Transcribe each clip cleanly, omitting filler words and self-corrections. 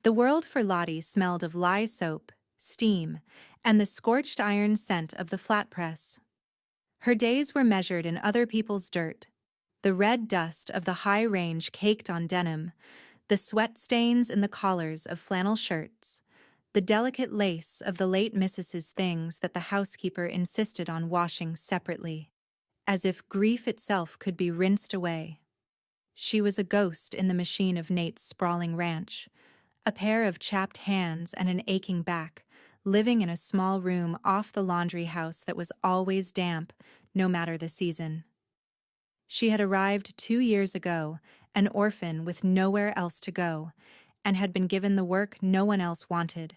The world for Lottie smelled of lye soap, steam, and the scorched iron scent of the flat press. Her days were measured in other people's dirt. The red dust of the high range caked on denim, the sweat stains in the collars of flannel shirts, the delicate lace of the late Mrs.'s things that the housekeeper insisted on washing separately, as if grief itself could be rinsed away. She was a ghost in the machine of Nate's sprawling ranch, a pair of chapped hands and an aching back, living in a small room off the laundry house that was always damp, no matter the season. She had arrived 2 years ago, an orphan with nowhere else to go, and had been given the work no one else wanted.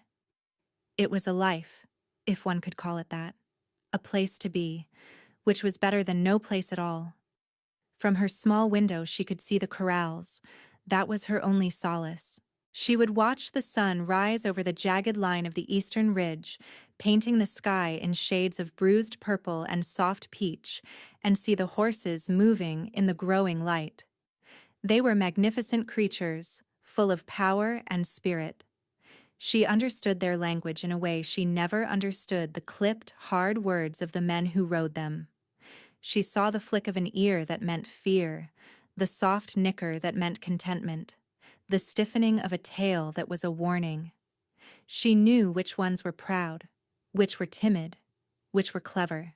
It was a life, if one could call it that, a place to be, which was better than no place at all. From her small window she could see the corrals. That was her only solace. She would watch the sun rise over the jagged line of the eastern ridge, painting the sky in shades of bruised purple and soft peach, and see the horses moving in the growing light. They were magnificent creatures, full of power and spirit. She understood their language in a way she never understood the clipped, hard words of the men who rode them. She saw the flick of an ear that meant fear, the soft nicker that meant contentment, the stiffening of a tail that was a warning. She knew which ones were proud, which were timid, which were clever.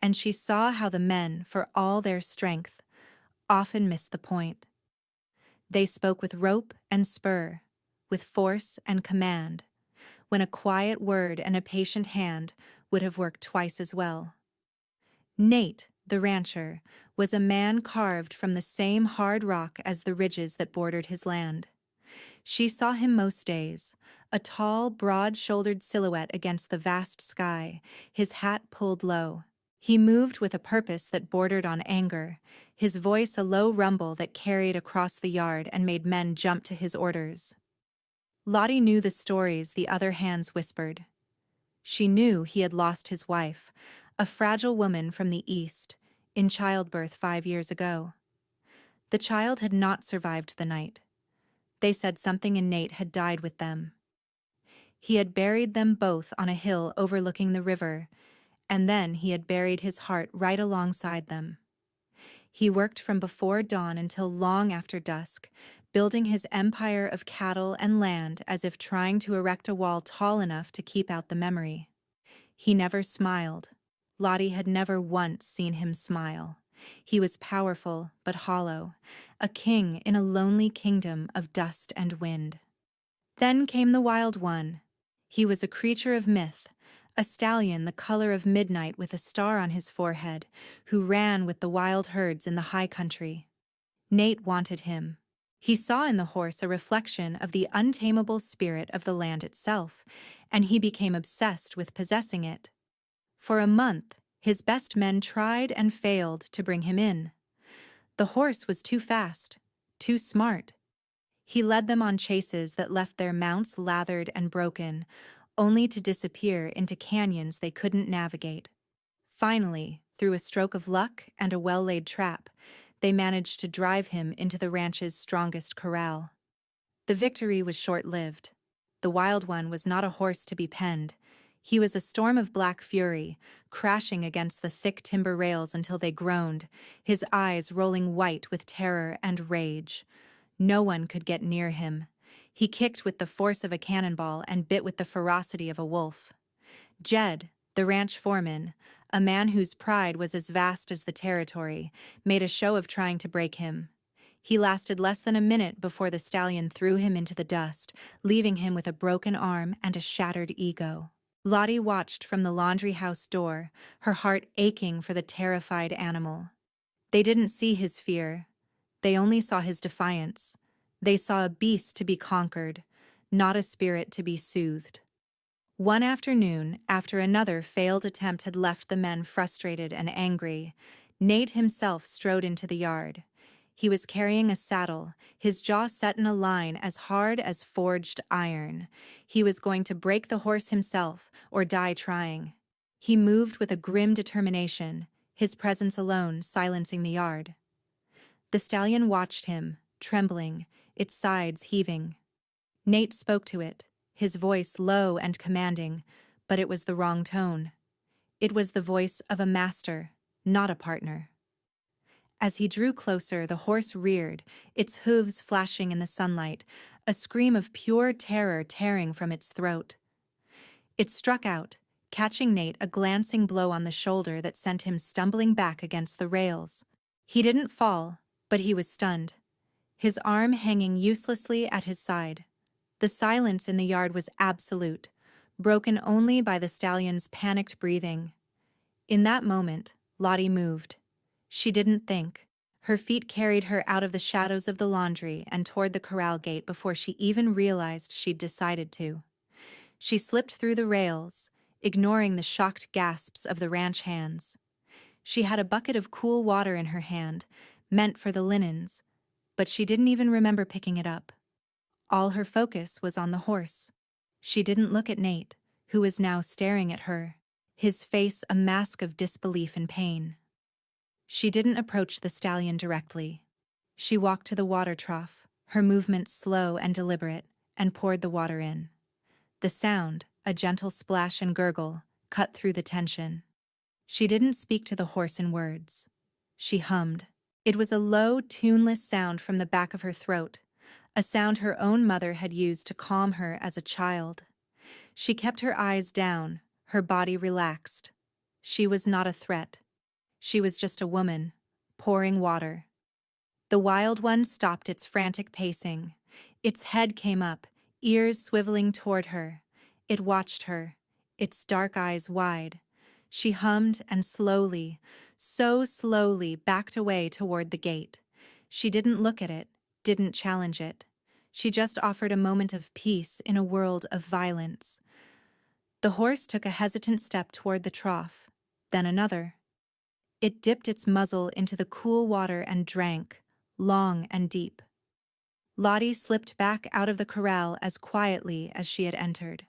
And she saw how the men, for all their strength, often missed the point. They spoke with rope and spur, with force and command, when a quiet word and a patient hand would have worked twice as well. Nate, the rancher, was a man carved from the same hard rock as the ridges that bordered his land. She saw him most days, a tall, broad-shouldered silhouette against the vast sky, his hat pulled low. He moved with a purpose that bordered on anger, his voice a low rumble that carried across the yard and made men jump to his orders. Lottie knew the stories the other hands whispered. She knew he had lost his wife, a fragile woman from the East, in childbirth 5 years ago. The child had not survived the night. They said something in Nate had died with them. He had buried them both on a hill overlooking the river, and then he had buried his heart right alongside them. He worked from before dawn until long after dusk, building his empire of cattle and land as if trying to erect a wall tall enough to keep out the memory. He never smiled. Lottie had never once seen him smile. He was powerful but hollow, a king in a lonely kingdom of dust and wind. Then came the wild one. He was a creature of myth, a stallion the color of midnight with a star on his forehead, who ran with the wild herds in the high country. Nate wanted him. He saw in the horse a reflection of the untamable spirit of the land itself, and he became obsessed with possessing it. For a month, his best men tried and failed to bring him in. The horse was too fast, too smart. He led them on chases that left their mounts lathered and broken, only to disappear into canyons they couldn't navigate. Finally, through a stroke of luck and a well-laid trap, they managed to drive him into the ranch's strongest corral. The victory was short-lived. The wild one was not a horse to be penned. He was a storm of black fury, crashing against the thick timber rails until they groaned, his eyes rolling white with terror and rage. No one could get near him. He kicked with the force of a cannonball and bit with the ferocity of a wolf. Jed, the ranch foreman, a man whose pride was as vast as the territory, made a show of trying to break him. He lasted less than a minute before the stallion threw him into the dust, leaving him with a broken arm and a shattered ego. Lottie watched from the laundry house door, her heart aching for the terrified animal. They didn't see his fear. They only saw his defiance. They saw a beast to be conquered, not a spirit to be soothed. One afternoon, after another failed attempt had left the men frustrated and angry, Nate himself strode into the yard. He was carrying a saddle, his jaw set in a line as hard as forged iron. He was going to break the horse himself or die trying. He moved with a grim determination, his presence alone silencing the yard. The stallion watched him, trembling, its sides heaving. Nate spoke to it, his voice low and commanding, but it was the wrong tone. It was the voice of a master, not a partner. As he drew closer, the horse reared, its hooves flashing in the sunlight, a scream of pure terror tearing from its throat. It struck out, catching Nate a glancing blow on the shoulder that sent him stumbling back against the rails. He didn't fall, but he was stunned, his arm hanging uselessly at his side. The silence in the yard was absolute, broken only by the stallion's panicked breathing. In that moment, Lottie moved. She didn't think. Her feet carried her out of the shadows of the laundry and toward the corral gate before she even realized she'd decided to. She slipped through the rails, ignoring the shocked gasps of the ranch hands. She had a bucket of cool water in her hand, meant for the linens, but she didn't even remember picking it up. All her focus was on the horse. She didn't look at Nate, who was now staring at her, his face a mask of disbelief and pain. She didn't approach the stallion directly. She walked to the water trough, her movements slow and deliberate, and poured the water in. The sound, a gentle splash and gurgle, cut through the tension. She didn't speak to the horse in words. She hummed. It was a low, tuneless sound from the back of her throat, a sound her own mother had used to calm her as a child. She kept her eyes down, her body relaxed. She was not a threat. She was just a woman, pouring water. The wild one stopped its frantic pacing. Its head came up, ears swiveling toward her. It watched her, its dark eyes wide. She hummed and slowly, so slowly, backed away toward the gate. She didn't look at it, didn't challenge it. She just offered a moment of peace in a world of violence. The horse took a hesitant step toward the trough, then another. It dipped its muzzle into the cool water and drank, long and deep. Lottie slipped back out of the corral as quietly as she had entered.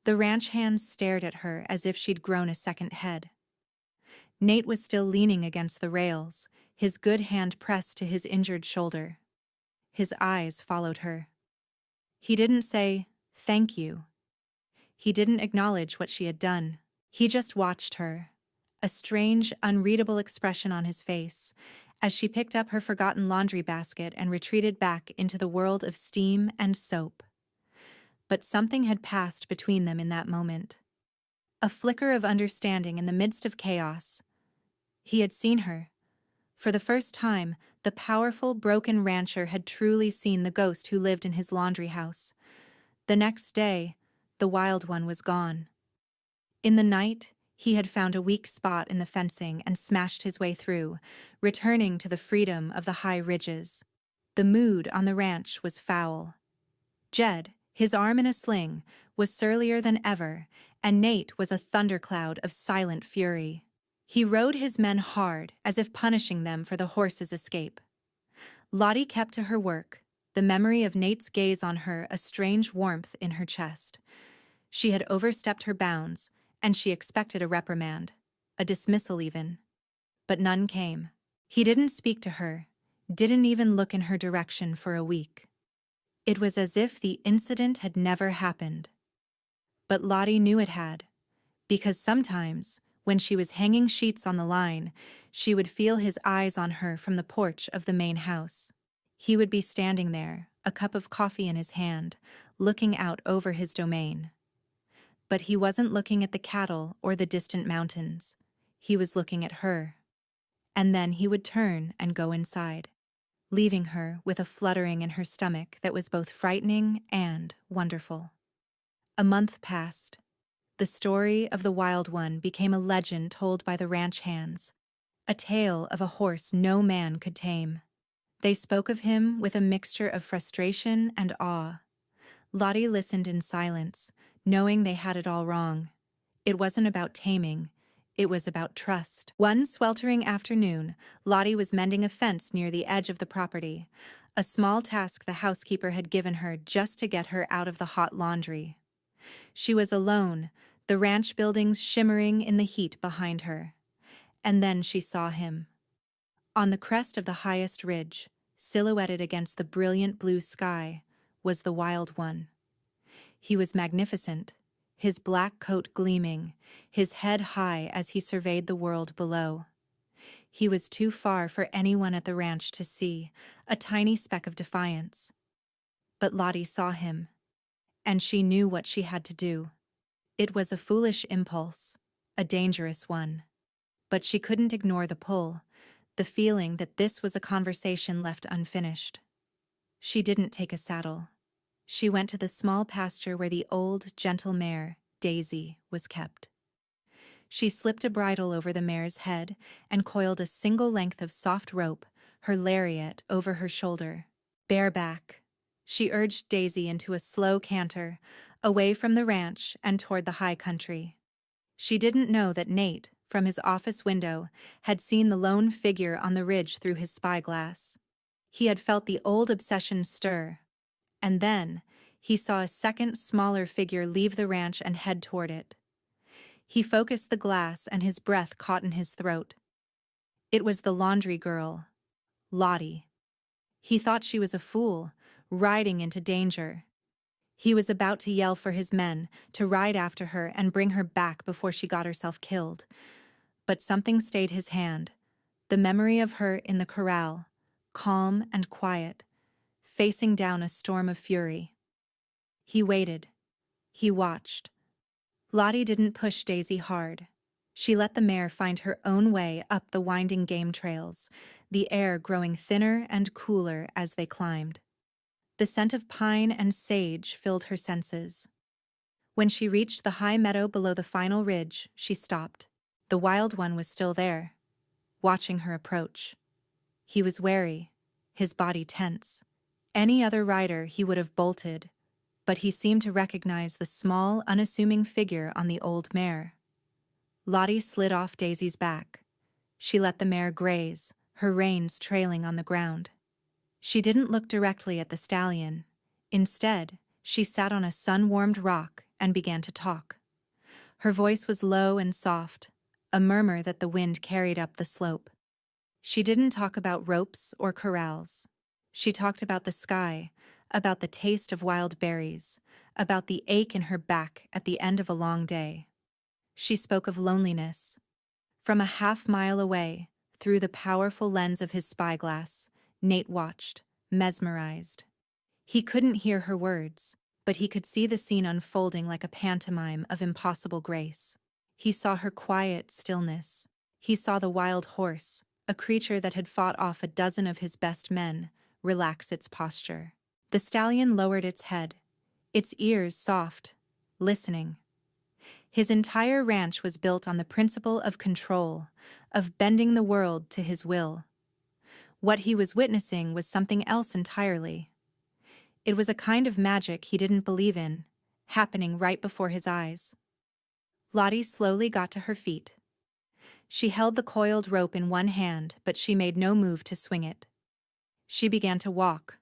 The ranch hands stared at her as if she'd grown a second head. Nate was still leaning against the rails, his good hand pressed to his injured shoulder. His eyes followed her. He didn't say, "Thank you." He didn't acknowledge what she had done. He just watched her, a strange, unreadable expression on his face, as she picked up her forgotten laundry basket and retreated back into the world of steam and soap. But something had passed between them in that moment. A flicker of understanding in the midst of chaos. He had seen her. For the first time, the powerful, broken rancher had truly seen the ghost who lived in his laundry house. The next day, the wild one was gone. In the night, he had found a weak spot in the fencing and smashed his way through, returning to the freedom of the high ridges. The mood on the ranch was foul. Jed, his arm in a sling, was surlier than ever, and Nate was a thundercloud of silent fury. He rode his men hard, as if punishing them for the horse's escape. Lottie kept to her work, the memory of Nate's gaze on her a strange warmth in her chest. She had overstepped her bounds, and she expected a reprimand, a dismissal even. But none came. He didn't speak to her, didn't even look in her direction for a week. It was as if the incident had never happened. But Lottie knew it had, because sometimes, when she was hanging sheets on the line, she would feel his eyes on her from the porch of the main house. He would be standing there, a cup of coffee in his hand, looking out over his domain. But he wasn't looking at the cattle or the distant mountains. He was looking at her. And then he would turn and go inside, leaving her with a fluttering in her stomach that was both frightening and wonderful. A month passed. The story of the wild one became a legend told by the ranch hands, a tale of a horse no man could tame. They spoke of him with a mixture of frustration and awe. Lottie listened in silence, knowing they had it all wrong. It wasn't about taming. It was about trust. One sweltering afternoon, Lottie was mending a fence near the edge of the property, a small task the housekeeper had given her just to get her out of the hot laundry. She was alone, the ranch buildings shimmering in the heat behind her. And then she saw him. On the crest of the highest ridge, silhouetted against the brilliant blue sky, was the Wild One. He was magnificent, his black coat gleaming, his head high as he surveyed the world below. He was too far for anyone at the ranch to see, a tiny speck of defiance. But Lottie saw him, and she knew what she had to do. It was a foolish impulse, a dangerous one. But she couldn't ignore the pull, the feeling that this was a conversation left unfinished. She didn't take a saddle. She went to the small pasture where the old, gentle mare, Daisy, was kept. She slipped a bridle over the mare's head and coiled a single length of soft rope, her lariat, over her shoulder. Bareback, she urged Daisy into a slow canter, away from the ranch and toward the high country. She didn't know that Nate, from his office window, had seen the lone figure on the ridge through his spyglass. He had felt the old obsession stir, and then he saw a second, smaller figure leave the ranch and head toward it. He focused the glass and his breath caught in his throat. It was the laundry girl, Lottie. He thought she was a fool, riding into danger. He was about to yell for his men to ride after her and bring her back before she got herself killed. But something stayed his hand, the memory of her in the corral, calm and quiet, facing down a storm of fury. He waited. He watched. Lottie didn't push Daisy hard. She let the mare find her own way up the winding game trails, the air growing thinner and cooler as they climbed. The scent of pine and sage filled her senses. When she reached the high meadow below the final ridge, she stopped. The Wild One was still there, watching her approach. He was wary, his body tense. Any other rider he would have bolted, but he seemed to recognize the small, unassuming figure on the old mare. Lottie slid off Daisy's back. She let the mare graze, her reins trailing on the ground. She didn't look directly at the stallion. Instead, she sat on a sun-warmed rock and began to talk. Her voice was low and soft, a murmur that the wind carried up the slope. She didn't talk about ropes or corrals. She talked about the sky, about the taste of wild berries, about the ache in her back at the end of a long day. She spoke of loneliness. From a half-mile away, through the powerful lens of his spyglass, Nate watched, mesmerized. He couldn't hear her words, but he could see the scene unfolding like a pantomime of impossible grace. He saw her quiet stillness. He saw the wild horse, a creature that had fought off a dozen of his best men, relax its posture. The stallion lowered its head, its ears soft, listening. His entire ranch was built on the principle of control, of bending the world to his will. What he was witnessing was something else entirely. It was a kind of magic he didn't believe in, happening right before his eyes. Lottie slowly got to her feet. She held the coiled rope in one hand, but she made no move to swing it. She began to walk,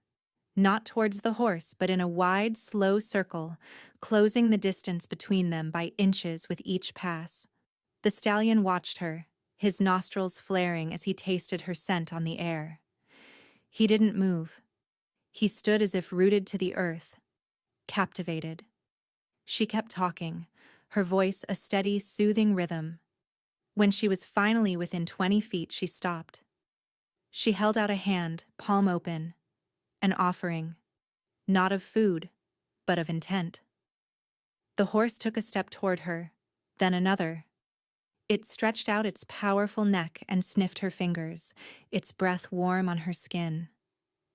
not towards the horse, but in a wide, slow circle, closing the distance between them by inches with each pass. The stallion watched her, his nostrils flaring as he tasted her scent on the air. He didn't move. He stood as if rooted to the earth, captivated. She kept talking, her voice a steady, soothing rhythm. When she was finally within 20 feet, she stopped. She held out a hand, palm open, an offering, not of food, but of intent. The horse took a step toward her, then another. It stretched out its powerful neck and sniffed her fingers, its breath warm on her skin.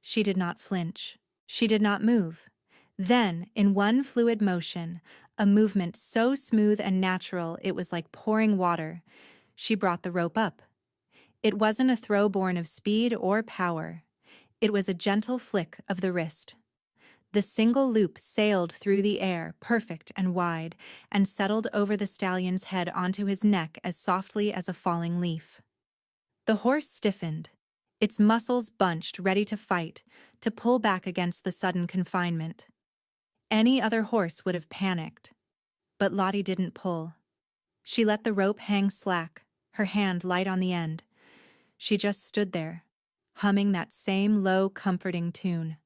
She did not flinch. She did not move. Then, in one fluid motion, a movement so smooth and natural it was like pouring water, she brought the rope up. It wasn't a throw born of speed or power. It was a gentle flick of the wrist. The single loop sailed through the air, perfect and wide, and settled over the stallion's head onto his neck as softly as a falling leaf. The horse stiffened, its muscles bunched, ready to fight, to pull back against the sudden confinement. Any other horse would have panicked, but Lottie didn't pull. She let the rope hang slack, her hand light on the end. She just stood there, humming that same low, comforting tune.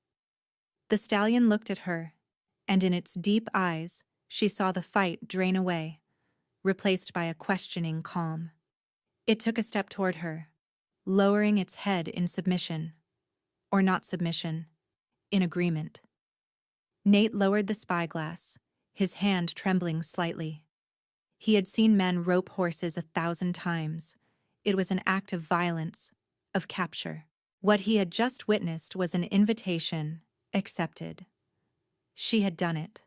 The stallion looked at her, and in its deep eyes, she saw the fight drain away, replaced by a questioning calm. It took a step toward her, lowering its head in submission. Or not submission, in agreement. Nate lowered the spyglass, his hand trembling slightly. He had seen men rope horses 1,000 times. It was an act of violence, of capture. What he had just witnessed was an invitation, accepted. She had done it.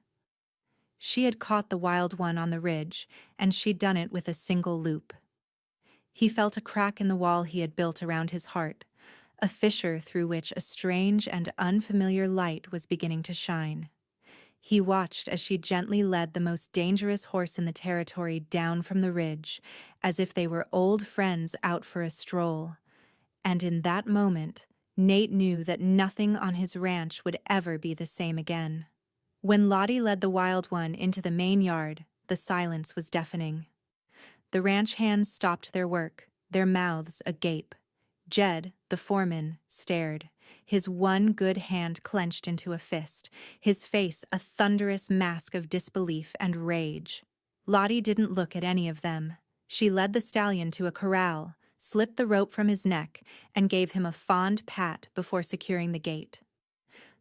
She had caught the wild one on the ridge, and she'd done it with a single loop. He felt a crack in the wall he had built around his heart, a fissure through which a strange and unfamiliar light was beginning to shine. He watched as she gently led the most dangerous horse in the territory down from the ridge, as if they were old friends out for a stroll. And in that moment, Nate knew that nothing on his ranch would ever be the same again. When Lottie led the wild one into the main yard, the silence was deafening. The ranch hands stopped their work, their mouths agape. Jed, the foreman, stared, his one good hand clenched into a fist, his face a thunderous mask of disbelief and rage. Lottie didn't look at any of them. She led the stallion to a corral, slipped the rope from his neck, and gave him a fond pat before securing the gate.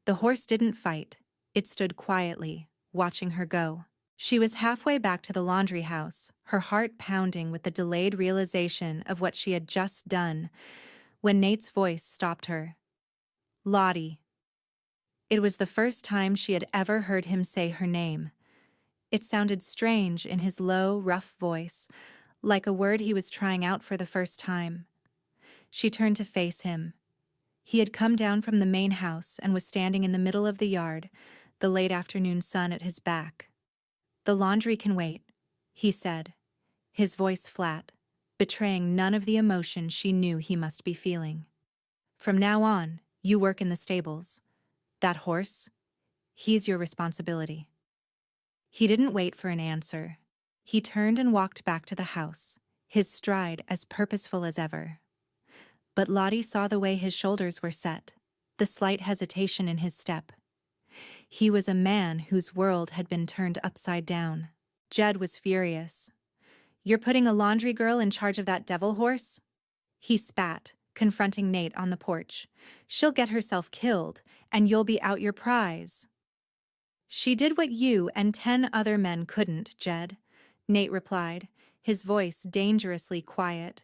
The horse didn't fight. It stood quietly, watching her go. She was halfway back to the laundry house, her heart pounding with the delayed realization of what she had just done, when Nate's voice stopped her. Lottie. It was the first time she had ever heard him say her name. It sounded strange in his low, rough voice, like a word he was trying out for the first time. She turned to face him. He had come down from the main house and was standing in the middle of the yard, the late afternoon sun at his back. "The laundry can wait," he said, his voice flat, betraying none of the emotion she knew he must be feeling. "From now on, you work in the stables. That horse, he's your responsibility." He didn't wait for an answer. He turned and walked back to the house, his stride as purposeful as ever. But Lottie saw the way his shoulders were set, the slight hesitation in his step. He was a man whose world had been turned upside down. Jed was furious. "You're putting a laundry girl in charge of that devil horse?" He spat, confronting Nate on the porch. "She'll get herself killed, and you'll be out your prize." "She did what you and 10 other men couldn't, Jed," Nate replied, his voice dangerously quiet.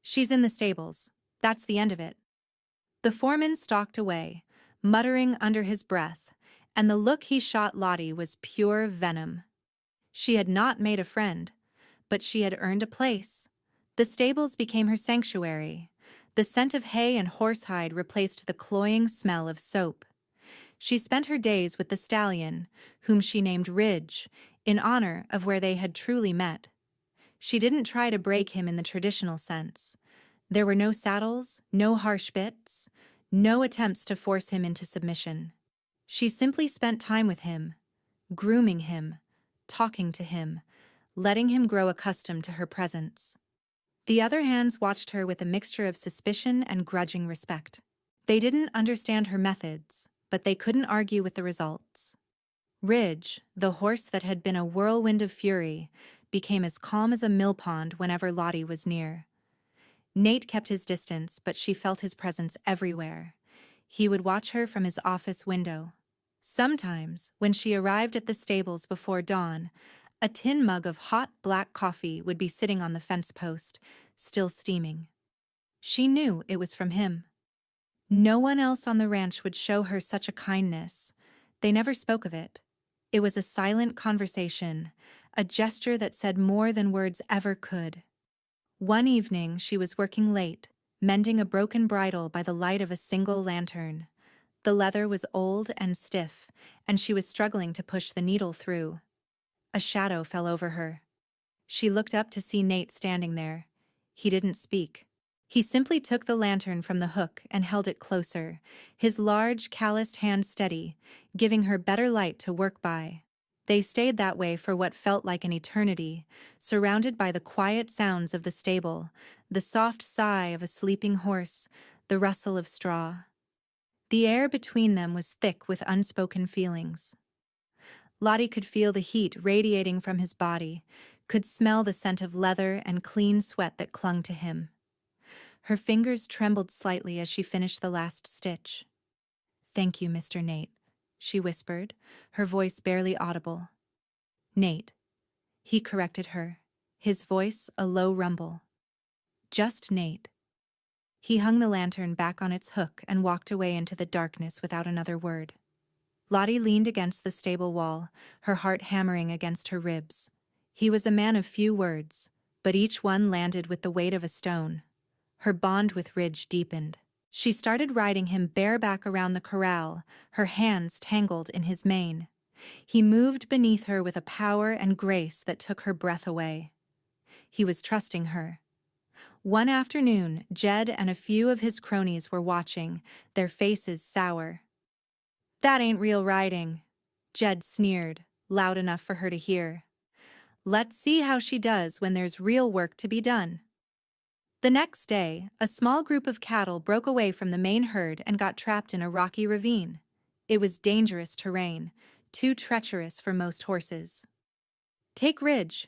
"She's in the stables. That's the end of it." The foreman stalked away, muttering under his breath, and the look he shot Lottie was pure venom. She had not made a friend, but she had earned a place. The stables became her sanctuary. The scent of hay and horsehide replaced the cloying smell of soap. She spent her days with the stallion, whom she named Ridge, in honor of where they had truly met. She didn't try to break him in the traditional sense. There were no saddles, no harsh bits, no attempts to force him into submission. She simply spent time with him, grooming him, talking to him, letting him grow accustomed to her presence. The other hands watched her with a mixture of suspicion and grudging respect. They didn't understand her methods, but they couldn't argue with the results. Ridge, the horse that had been a whirlwind of fury, became as calm as a mill pond whenever Lottie was near. Nate kept his distance, but she felt his presence everywhere. He would watch her from his office window. Sometimes, when she arrived at the stables before dawn, a tin mug of hot black coffee would be sitting on the fence post, still steaming. She knew it was from him. No one else on the ranch would show her such a kindness. They never spoke of it. It was a silent conversation, a gesture that said more than words ever could. One evening she was working late, mending a broken bridle by the light of a single lantern. The leather was old and stiff, and she was struggling to push the needle through. A shadow fell over her. She looked up to see Nate standing there. He didn't speak. He simply took the lantern from the hook and held it closer, his large, calloused hand steady, giving her better light to work by. They stayed that way for what felt like an eternity, surrounded by the quiet sounds of the stable, the soft sigh of a sleeping horse, the rustle of straw. The air between them was thick with unspoken feelings. Lottie could feel the heat radiating from his body, could smell the scent of leather and clean sweat that clung to him. Her fingers trembled slightly as she finished the last stitch. "Thank you, Mr. Nate," she whispered, her voice barely audible. "Nate," he corrected her, his voice a low rumble. "Just Nate." He hung the lantern back on its hook and walked away into the darkness without another word. Lottie leaned against the stable wall, her heart hammering against her ribs. He was a man of few words, but each one landed with the weight of a stone. Her bond with Ridge deepened. She started riding him bareback around the corral, her hands tangled in his mane. He moved beneath her with a power and grace that took her breath away. He was trusting her. One afternoon, Jed and a few of his cronies were watching, their faces sour. "That ain't real riding," Jed sneered, loud enough for her to hear. "Let's see how she does when there's real work to be done." The next day, a small group of cattle broke away from the main herd and got trapped in a rocky ravine. It was dangerous terrain, too treacherous for most horses. "Take Ridge,"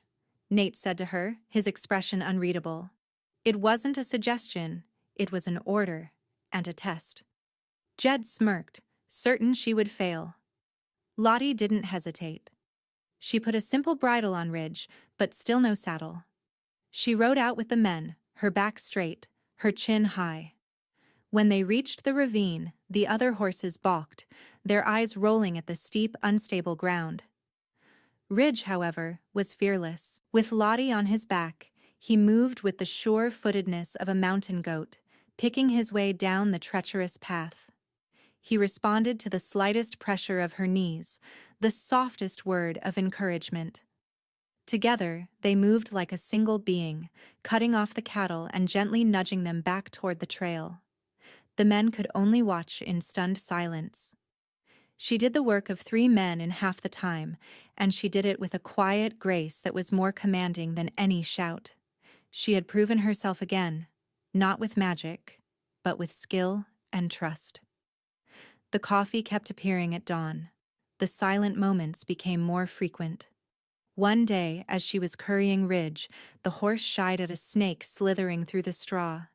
Nate said to her, his expression unreadable. It wasn't a suggestion, it was an order and a test. Jed smirked, certain she would fail. Lottie didn't hesitate. She put a simple bridle on Ridge, but still no saddle. She rode out with the men, her back straight, her chin high. When they reached the ravine, the other horses balked, their eyes rolling at the steep, unstable ground. Ridge, however, was fearless. With Lottie on his back, he moved with the sure-footedness of a mountain goat, picking his way down the treacherous path. He responded to the slightest pressure of her knees, the softest word of encouragement. Together, they moved like a single being, cutting off the cattle and gently nudging them back toward the trail. The men could only watch in stunned silence. She did the work of 3 men in half the time, and she did it with a quiet grace that was more commanding than any shout. She had proven herself again, not with magic, but with skill and trust. The coffee kept appearing at dawn. The silent moments became more frequent. One day, as she was currying Ridge, the horse shied at a snake slithering through the straw.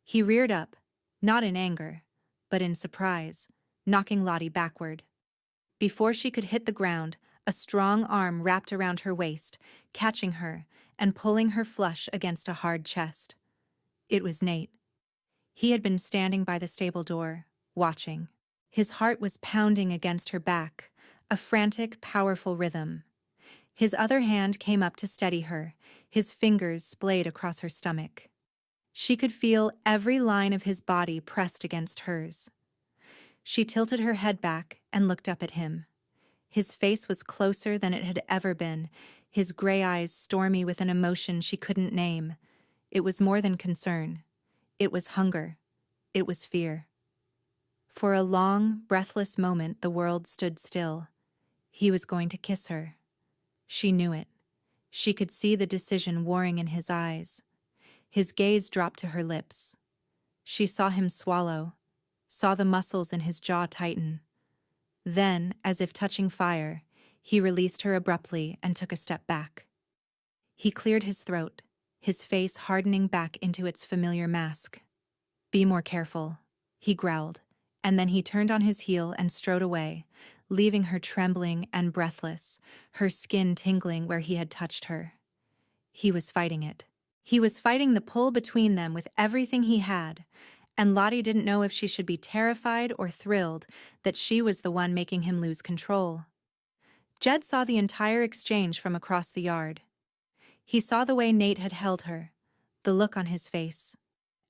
He reared up, not in anger, but in surprise, knocking Lottie backward. Before she could hit the ground, a strong arm wrapped around her waist, catching her and pulling her flush against a hard chest. It was Nate. He had been standing by the stable door, watching. His heart was pounding against her back, a frantic, powerful rhythm. His other hand came up to steady her, his fingers splayed across her stomach. She could feel every line of his body pressed against hers. She tilted her head back and looked up at him. His face was closer than it had ever been, his gray eyes stormy with an emotion she couldn't name. It was more than concern. It was hunger. It was fear. For a long, breathless moment, the world stood still. He was going to kiss her. She knew it. She could see the decision warring in his eyes. His gaze dropped to her lips. She saw him swallow, saw the muscles in his jaw tighten. Then, as if touching fire, he released her abruptly and took a step back. He cleared his throat, his face hardening back into its familiar mask. "Be more careful," he growled, and then he turned on his heel and strode away, leaving her trembling and breathless, her skin tingling where he had touched her. He was fighting it. He was fighting the pull between them with everything he had, and Lottie didn't know if she should be terrified or thrilled that she was the one making him lose control. Jed saw the entire exchange from across the yard. He saw the way Nate had held her, the look on his face,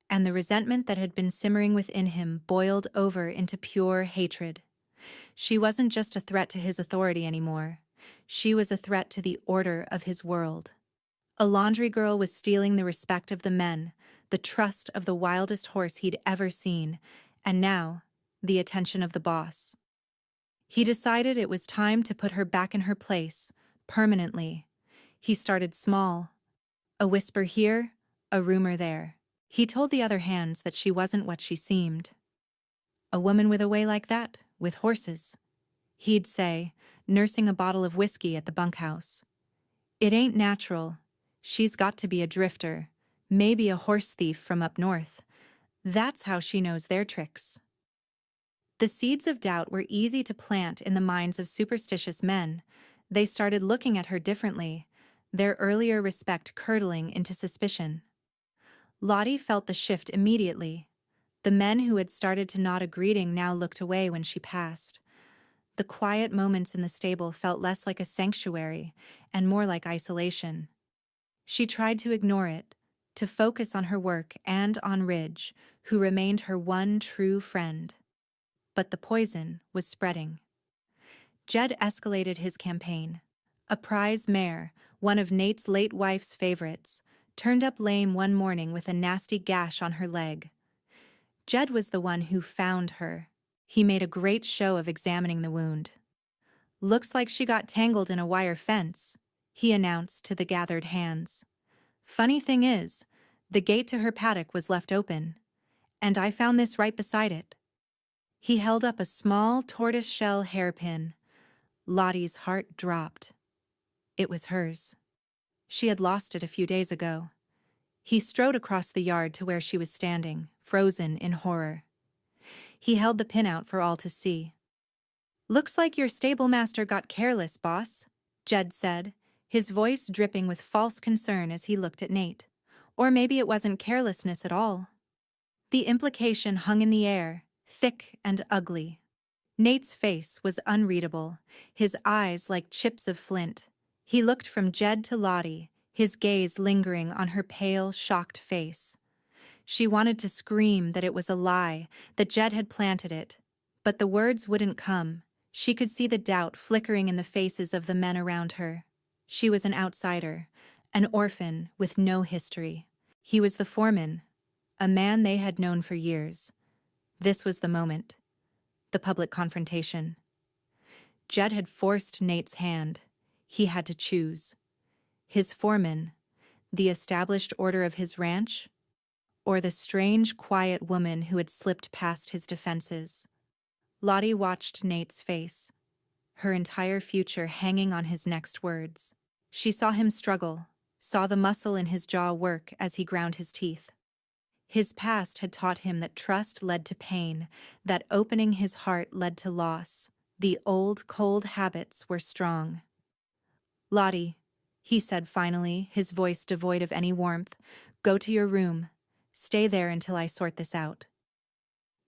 and the resentment that had been simmering within him boiled over into pure hatred. She wasn't just a threat to his authority anymore. She was a threat to the order of his world. A laundry girl was stealing the respect of the men, the trust of the wildest horse he'd ever seen, and now, the attention of the boss. He decided it was time to put her back in her place, permanently. He started small. A whisper here, a rumor there. He told the other hands that she wasn't what she seemed. A woman with a way like that, with horses, he'd say, nursing a bottle of whiskey at the bunkhouse. It ain't natural. She's got to be a drifter, maybe a horse thief from up north. That's how she knows their tricks. The seeds of doubt were easy to plant in the minds of superstitious men. They started looking at her differently, their earlier respect curdling into suspicion. Lottie felt the shift immediately. The men who had started to nod a greeting now looked away when she passed. The quiet moments in the stable felt less like a sanctuary and more like isolation. She tried to ignore it, to focus on her work and on Ridge, who remained her one true friend. But the poison was spreading. Jed escalated his campaign. A prize mare, one of Nate's late wife's favorites, turned up lame one morning with a nasty gash on her leg. Jed was the one who found her. He made a great show of examining the wound. "Looks like she got tangled in a wire fence," he announced to the gathered hands. "Funny thing is, the gate to her paddock was left open, and I found this right beside it." He held up a small tortoiseshell hairpin. Lottie's heart dropped. It was hers. She had lost it a few days ago. He strode across the yard to where she was standing, frozen in horror. He held the pin out for all to see. "Looks like your stablemaster got careless, boss," Jed said, his voice dripping with false concern as he looked at Nate. Or maybe it wasn't carelessness at all. The implication hung in the air, thick and ugly. Nate's face was unreadable, his eyes like chips of flint. He looked from Jed to Lottie, his gaze lingering on her pale, shocked face. She wanted to scream that it was a lie, that Jed had planted it, but the words wouldn't come. She could see the doubt flickering in the faces of the men around her. She was an outsider, an orphan with no history. He was the foreman, a man they had known for years. This was the moment. The public confrontation. Jed had forced Nate's hand. He had to choose. His foreman, the established order of his ranch, or the strange, quiet woman who had slipped past his defenses. Lottie watched Nate's face, her entire future hanging on his next words. She saw him struggle, saw the muscle in his jaw work as he ground his teeth. His past had taught him that trust led to pain, that opening his heart led to loss. The old, cold habits were strong. "Lottie," he said finally, his voice devoid of any warmth, "go to your room. Stay there until I sort this out."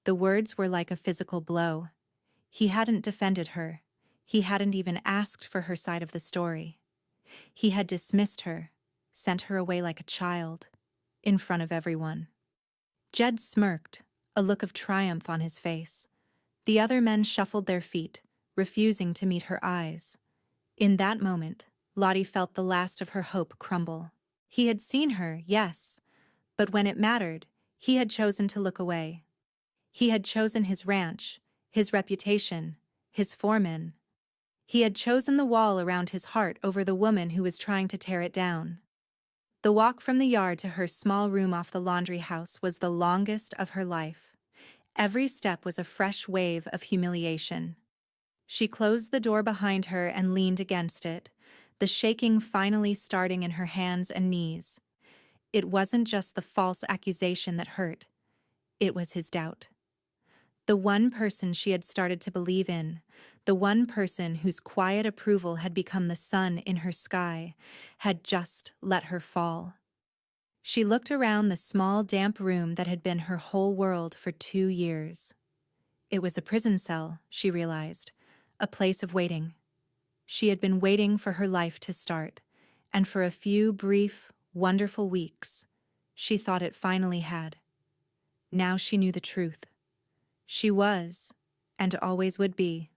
The words were like a physical blow. He hadn't defended her. He hadn't even asked for her side of the story. He had dismissed her, sent her away like a child, in front of everyone. Jed smirked, a look of triumph on his face. The other men shuffled their feet, refusing to meet her eyes. In that moment, Lottie felt the last of her hope crumble. He had seen her, yes, but when it mattered, he had chosen to look away. He had chosen his ranch, his reputation, his foreman. He had chosen the wall around his heart over the woman who was trying to tear it down. The walk from the yard to her small room off the laundry house was the longest of her life. Every step was a fresh wave of humiliation. She closed the door behind her and leaned against it, the shaking finally starting in her hands and knees. It wasn't just the false accusation that hurt. It was his doubt. The one person she had started to believe in, the one person whose quiet approval had become the sun in her sky, had just let her fall. She looked around the small, damp room that had been her whole world for 2 years. It was a prison cell, she realized, a place of waiting. She had been waiting for her life to start, and for a few brief, wonderful weeks, she thought it finally had. Now she knew the truth. She was, and always would be,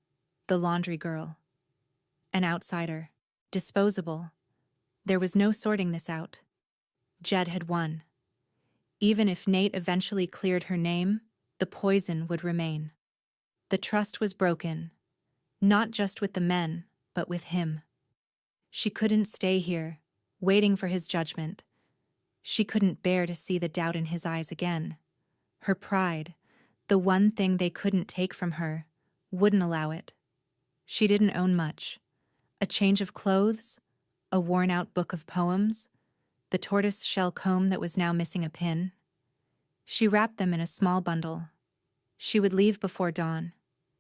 the laundry girl. An outsider. Disposable. There was no sorting this out. Jed had won. Even if Nate eventually cleared her name, the poison would remain. The trust was broken, not just with the men, but with him. She couldn't stay here, waiting for his judgment. She couldn't bear to see the doubt in his eyes again. Her pride, The one thing they couldn't take from her, wouldn't allow it. She didn't own much. A change of clothes, a worn-out book of poems, the tortoise-shell comb that was now missing a pin. She wrapped them in a small bundle. She would leave before dawn.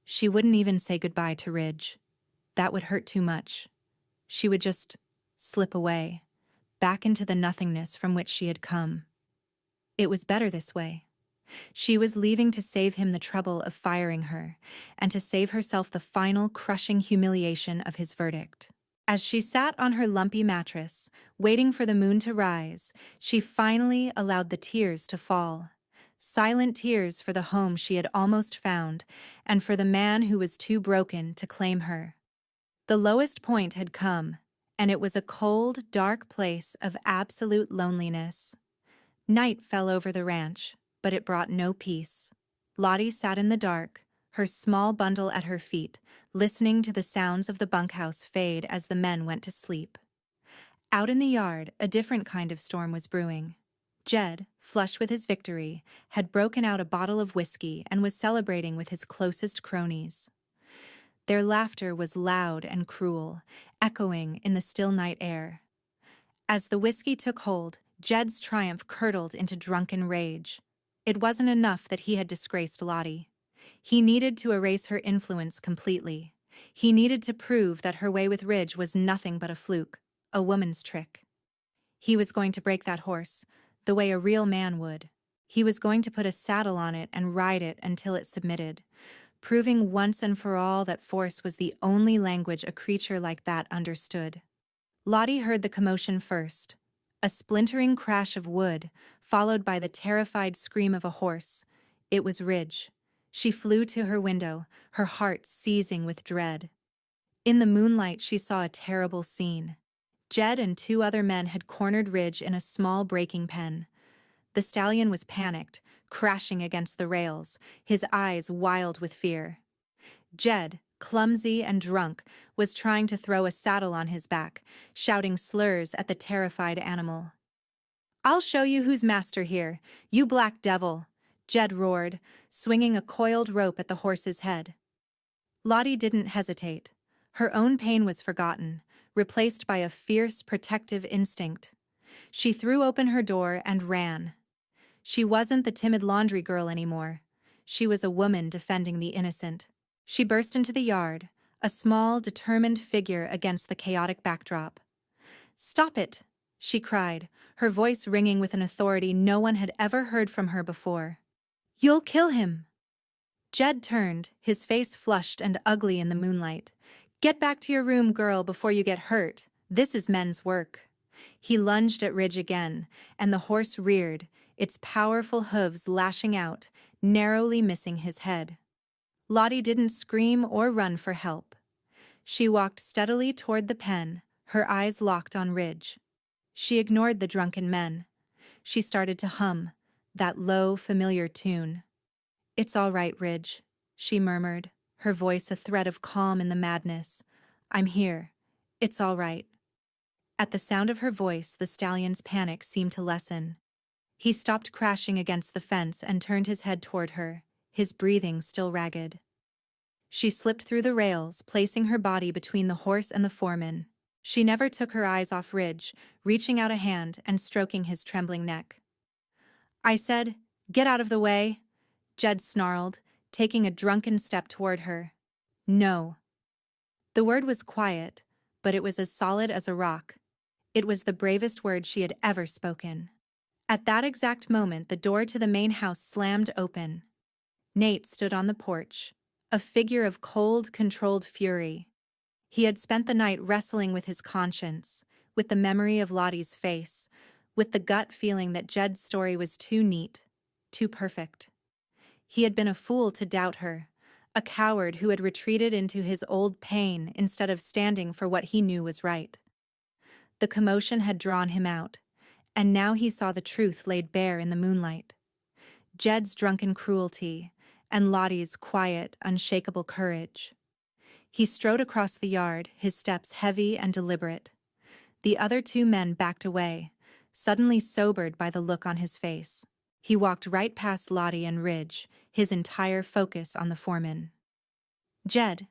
She wouldn't even say goodbye to Ridge. That would hurt too much. She would just slip away, back into the nothingness from which she had come. It was better this way. She was leaving to save him the trouble of firing her, and to save herself the final crushing humiliation of his verdict. As she sat on her lumpy mattress, waiting for the moon to rise, she finally allowed the tears to fall. Silent tears for the home she had almost found, and for the man who was too broken to claim her. The lowest point had come, and it was a cold, dark place of absolute loneliness. Night fell over the ranch, but it brought no peace. Lottie sat in the dark, her small bundle at her feet, listening to the sounds of the bunkhouse fade as the men went to sleep. Out in the yard, a different kind of storm was brewing. Jed, flush with his victory, had broken out a bottle of whiskey and was celebrating with his closest cronies. Their laughter was loud and cruel, echoing in the still night air. As the whiskey took hold, Jed's triumph curdled into drunken rage. It wasn't enough that he had disgraced Lottie. He needed to erase her influence completely. He needed to prove that her way with Ridge was nothing but a fluke, a woman's trick. He was going to break that horse, the way a real man would. He was going to put a saddle on it and ride it until it submitted, proving once and for all that force was the only language a creature like that understood. Lottie heard the commotion first. A splintering crash of wood, followed by the terrified scream of a horse. It was Ridge. She flew to her window, her heart seizing with dread. In the moonlight, she saw a terrible scene. Jed and two other men had cornered Ridge in a small breaking pen. The stallion was panicked, crashing against the rails, his eyes wild with fear. Jed, clumsy and drunk, was trying to throw a saddle on his back, shouting slurs at the terrified animal. "I'll show you who's master here, you black devil," Jed roared, swinging a coiled rope at the horse's head. Lottie didn't hesitate. Her own pain was forgotten, replaced by a fierce, protective instinct. She threw open her door and ran. She wasn't the timid laundry girl anymore. She was a woman defending the innocent. She burst into the yard, a small, determined figure against the chaotic backdrop. "Stop it!" she cried, her voice ringing with an authority no one had ever heard from her before. "You'll kill him!" Jed turned, his face flushed and ugly in the moonlight. "Get back to your room, girl, before you get hurt. This is men's work." He lunged at Ridge again, and the horse reared, its powerful hooves lashing out, narrowly missing his head. Lottie didn't scream or run for help. She walked steadily toward the pen, her eyes locked on Ridge. She ignored the drunken men. She started to hum, that low, familiar tune. "It's all right, Ridge," she murmured, her voice a thread of calm in the madness. "I'm here. It's all right." At the sound of her voice, the stallion's panic seemed to lessen. He stopped crashing against the fence and turned his head toward her, his breathing still ragged. She slipped through the rails, placing her body between the horse and the foreman. She never took her eyes off Ridge, reaching out a hand and stroking his trembling neck. "I said, get out of the way," Jed snarled, taking a drunken step toward her. "No." The word was quiet, but it was as solid as a rock. It was the bravest word she had ever spoken. At that exact moment, the door to the main house slammed open. Nate stood on the porch, a figure of cold, controlled fury. He had spent the night wrestling with his conscience, with the memory of Lottie's face, with the gut feeling that Jed's story was too neat, too perfect. He had been a fool to doubt her, a coward who had retreated into his old pain instead of standing for what he knew was right. The commotion had drawn him out, and now he saw the truth laid bare in the moonlight. Jed's drunken cruelty, and Lottie's quiet, unshakable courage. He strode across the yard, his steps heavy and deliberate. The other two men backed away, suddenly sobered by the look on his face. He walked right past Lottie and Ridge, his entire focus on the foreman. "Jed,"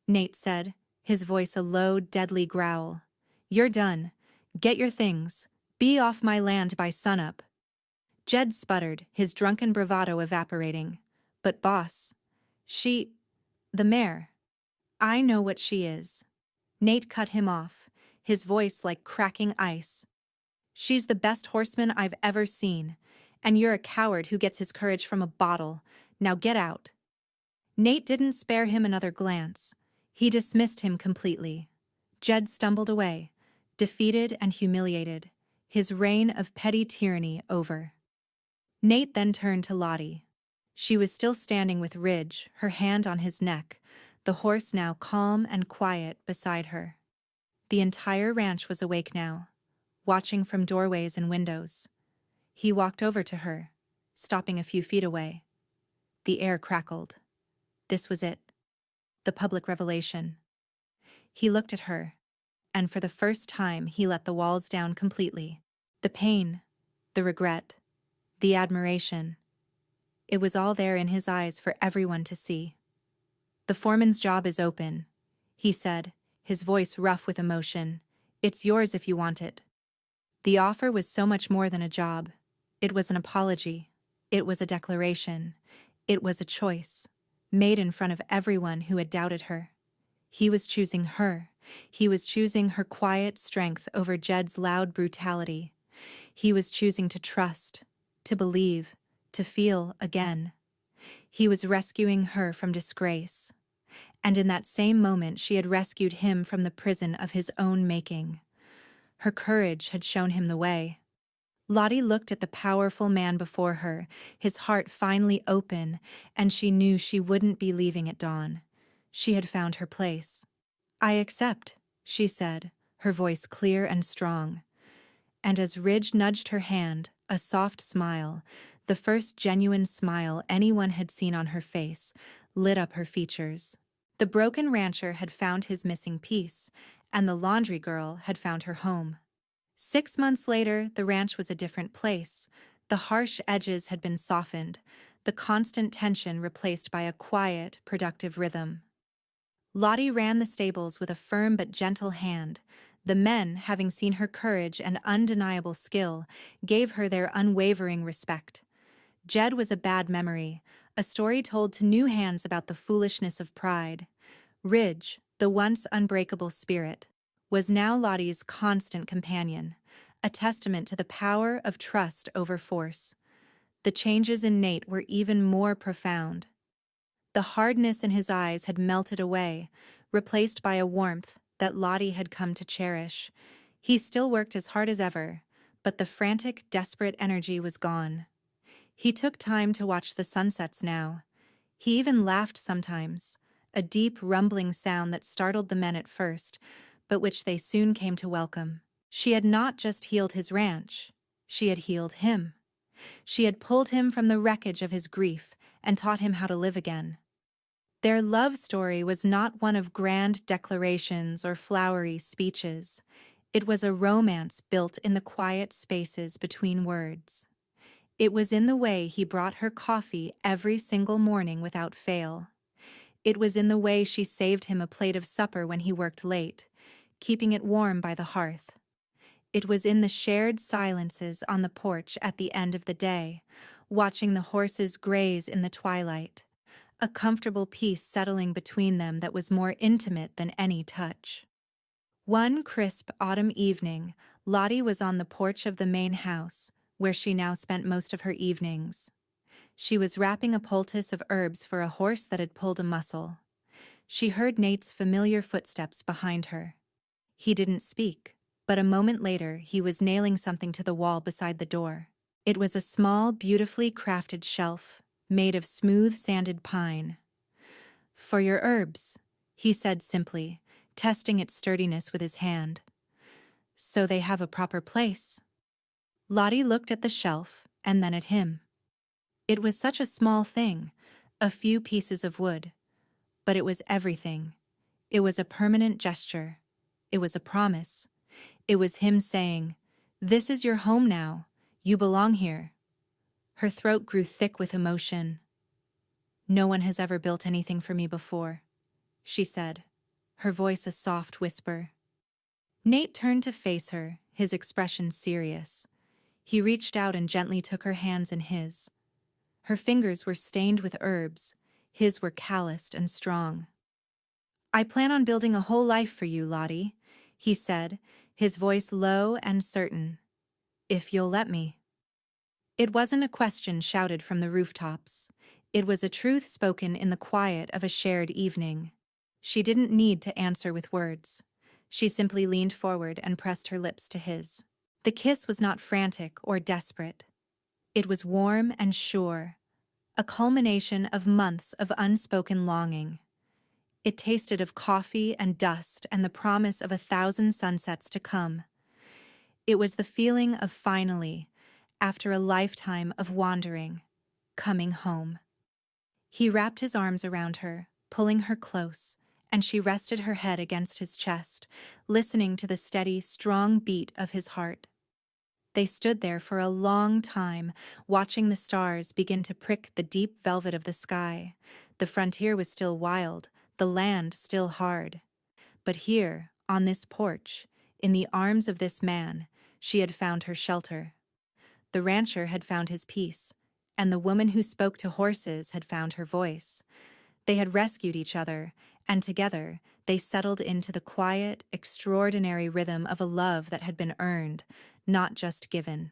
Nate said, his voice a low, deadly growl. "You're done. Get your things. Be off my land by sunup." Jed sputtered, his drunken bravado evaporating. "But boss, the mayor. I know what she is." Nate cut him off, his voice like cracking ice. "She's the best horseman I've ever seen, and you're a coward who gets his courage from a bottle. Now get out." Nate didn't spare him another glance. He dismissed him completely. Jed stumbled away, defeated and humiliated, his reign of petty tyranny over. Nate then turned to Lottie. She was still standing with Ridge, her hand on his neck, the horse now calm and quiet beside her. The entire ranch was awake now, watching from doorways and windows. He walked over to her, stopping a few feet away. The air crackled. This was it. The public revelation. He looked at her, and for the first time he let the walls down completely. The pain, the regret, the admiration. It was all there in his eyes for everyone to see. "The foreman's job is open," he said, his voice rough with emotion. "It's yours if you want it." The offer was so much more than a job. It was an apology. It was a declaration. It was a choice, made in front of everyone who had doubted her. He was choosing her. He was choosing her quiet strength over Jed's loud brutality. He was choosing to trust, to believe, to feel again. He was rescuing her from disgrace. And in that same moment she had rescued him from the prison of his own making. Her courage had shown him the way. Lottie looked at the powerful man before her, his heart finally open, and she knew she wouldn't be leaving at dawn. She had found her place. "I accept," she said, her voice clear and strong. And as Ridge nudged her hand, a soft smile, the first genuine smile anyone had seen on her face, lit up her features. The broken rancher had found his missing piece, and the laundry girl had found her home. 6 months later, the ranch was a different place. The harsh edges had been softened, the constant tension replaced by a quiet, productive rhythm. Lottie ran the stables with a firm but gentle hand. The men, having seen her courage and undeniable skill, gave her their unwavering respect. Jed was a bad memory, a story told to new hands about the foolishness of pride. Ridge, the once unbreakable spirit, was now Lottie's constant companion, a testament to the power of trust over force. The changes in Nate were even more profound. The hardness in his eyes had melted away, replaced by a warmth that Lottie had come to cherish. He still worked as hard as ever, but the frantic, desperate energy was gone. He took time to watch the sunsets now. He even laughed sometimes, a deep, rumbling sound that startled the men at first, but which they soon came to welcome. She had not just healed his ranch. She had healed him. She had pulled him from the wreckage of his grief and taught him how to live again. Their love story was not one of grand declarations or flowery speeches. It was a romance built in the quiet spaces between words. It was in the way he brought her coffee every single morning without fail. It was in the way she saved him a plate of supper when he worked late, keeping it warm by the hearth. It was in the shared silences on the porch at the end of the day, watching the horses graze in the twilight, a comfortable peace settling between them that was more intimate than any touch. One crisp autumn evening, Lottie was on the porch of the main house, where she now spent most of her evenings. She was wrapping a poultice of herbs for a horse that had pulled a muscle. She heard Nate's familiar footsteps behind her. He didn't speak, but a moment later he was nailing something to the wall beside the door. It was a small, beautifully crafted shelf, made of smooth sanded pine. "For your herbs," he said simply, testing its sturdiness with his hand. "So they have a proper place." Lottie looked at the shelf and then at him. It was such a small thing, a few pieces of wood, but it was everything. It was a permanent gesture. It was a promise. It was him saying, "This is your home now. You belong here." Her throat grew thick with emotion. "No one has ever built anything for me before," she said, her voice a soft whisper. Nate turned to face her, his expression serious. He reached out and gently took her hands in his. Her fingers were stained with herbs, his were calloused and strong. "I plan on building a whole life for you, Lottie," he said, his voice low and certain. "If you'll let me." It wasn't a question shouted from the rooftops. It was a truth spoken in the quiet of a shared evening. She didn't need to answer with words. She simply leaned forward and pressed her lips to his. The kiss was not frantic or desperate. It was warm and sure, a culmination of months of unspoken longing. It tasted of coffee and dust and the promise of 1,000 sunsets to come. It was the feeling of finally, after a lifetime of wandering, coming home. He wrapped his arms around her, pulling her close, and she rested her head against his chest, listening to the steady, strong beat of his heart. They stood there for a long time, watching the stars begin to prick the deep velvet of the sky. The frontier was still wild, the land still hard. But here, on this porch, in the arms of this man, she had found her shelter. The rancher had found his peace, and the woman who spoke to horses had found her voice. They had rescued each other, and together they settled into the quiet, extraordinary rhythm of a love that had been earned, not just given.